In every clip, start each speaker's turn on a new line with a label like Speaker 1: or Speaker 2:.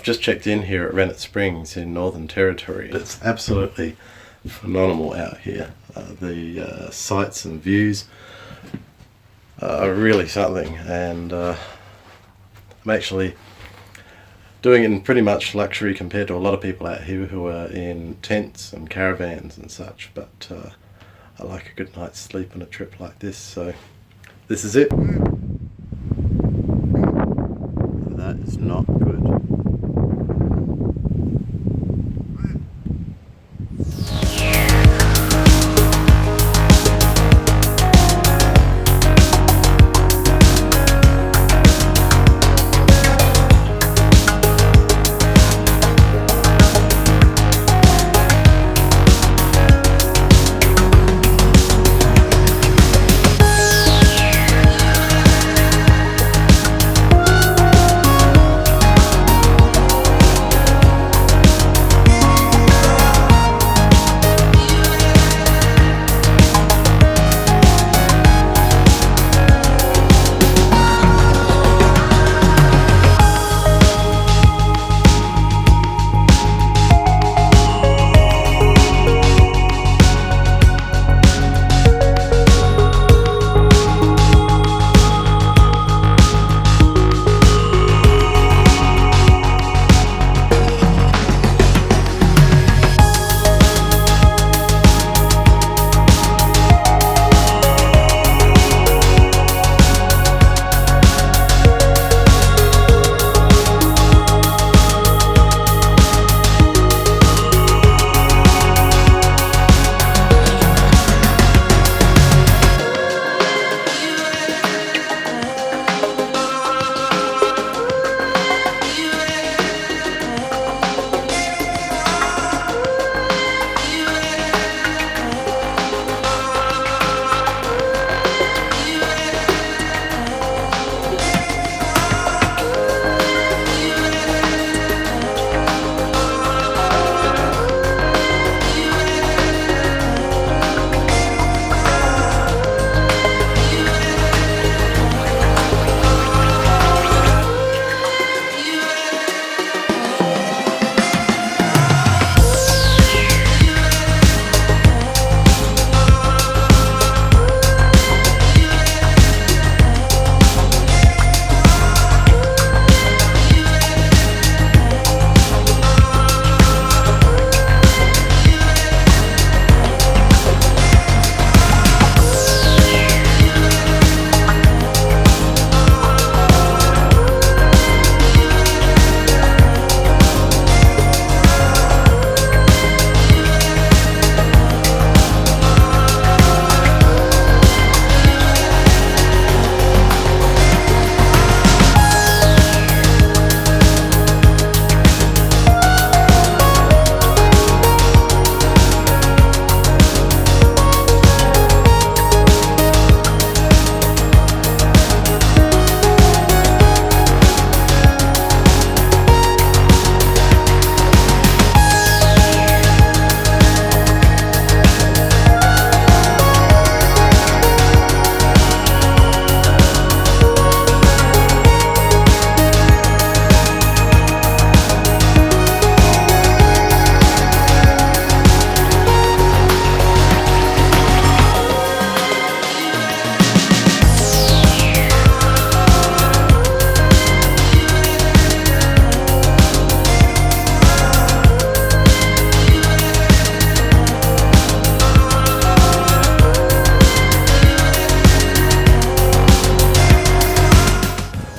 Speaker 1: just checked in here at Renner Springs in Northern Territory. It's absolutely phenomenal out here. The sights and views are really something, and I'm actually doing it in pretty much luxury compared to a lot of people out here who are in tents and caravans and such, but I like a good night's sleep on a trip like this, so this is it. That is not good.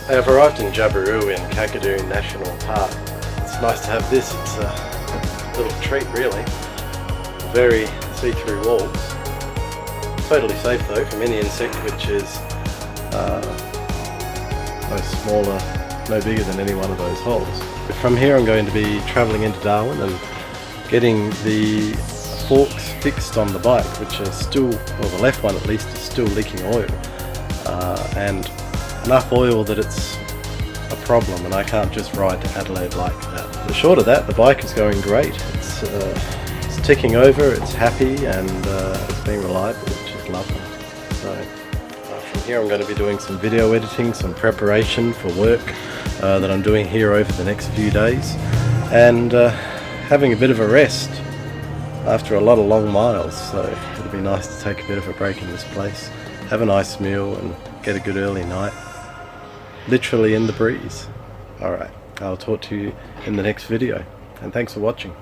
Speaker 1: I've arrived in Jabiru in Kakadu National Park. It's nice to have this, it's a little treat really. Very see-through walls. Totally safe though from any insect, which is no smaller, no bigger than any one of those holes. From here I'm going to be travelling into Darwin and getting the forks fixed on the bike, which are still, well the left one at least, is still leaking oil. And enough oil that it's a problem and I can't just ride to Adelaide like that. But short of that, the bike is going great. It's ticking over, it's happy, and it's being reliable, which is lovely. So from here I'm going to be doing some video editing, some preparation for work that I'm doing here over the next few days, and having a bit of a rest after a lot of long miles, so it'll be nice to take a bit of a break in this place, have a nice meal and get a good early night, literally in the breeze. Alright, I'll talk to you in the next video, and thanks for watching.